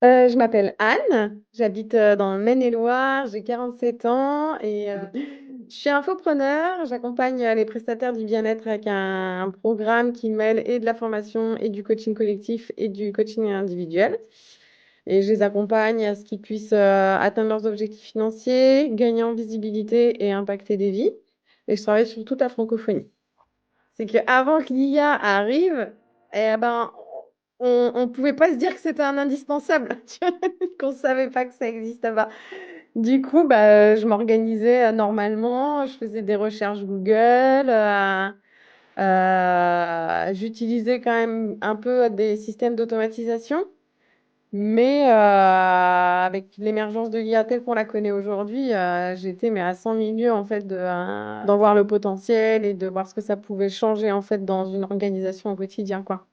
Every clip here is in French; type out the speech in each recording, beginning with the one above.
Je m'appelle Anne, j'habite dans le Maine-et-Loire, j'ai 47 ans et je suis infopreneur. J'accompagne les prestataires du bien-être avec un programme qui mêle et de la formation et du coaching collectif et du coaching individuel. Et je les accompagne à ce qu'ils puissent atteindre leurs objectifs financiers, gagner en visibilité et impacter des vies. Et je travaille sur toute la francophonie. C'est qu'avant que l'IA arrive, eh ben, on pouvait pas se dire que c'était un indispensable, tu vois, qu'on savait pas que ça existait pas. Du coup, bah, je m'organisais normalement, je faisais des recherches Google, j'utilisais quand même un peu des systèmes d'automatisation, mais avec l'émergence de l'IA telle qu'on la connaît aujourd'hui, j'étais mais à 100 000 lieues en fait d'en voir le potentiel et de voir ce que ça pouvait changer en fait dans une organisation au quotidien, quoi.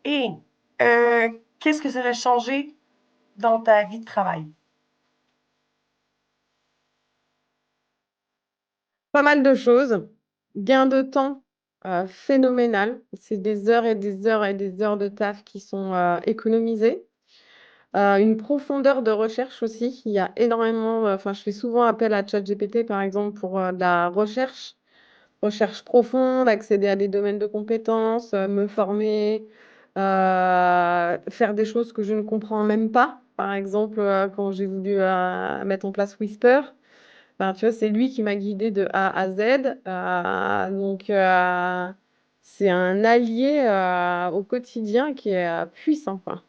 Et euh, qu'est-ce que ça aurait changé dans ta vie de travail? Pas mal de choses. Gain de temps phénoménal. C'est des heures et des heures et des heures de taf qui sont économisées. Une profondeur de recherche aussi. Il y a énormément, enfin, je fais souvent appel à ChatGPT par exemple pour de la recherche profonde, accéder à des domaines de compétences, me former, faire des choses que je ne comprends même pas. Par exemple, quand j'ai voulu mettre en place Whisper, ben, tu vois, c'est lui qui m'a guidée de A à Z. Donc, c'est un allié au quotidien qui est puissant, quoi.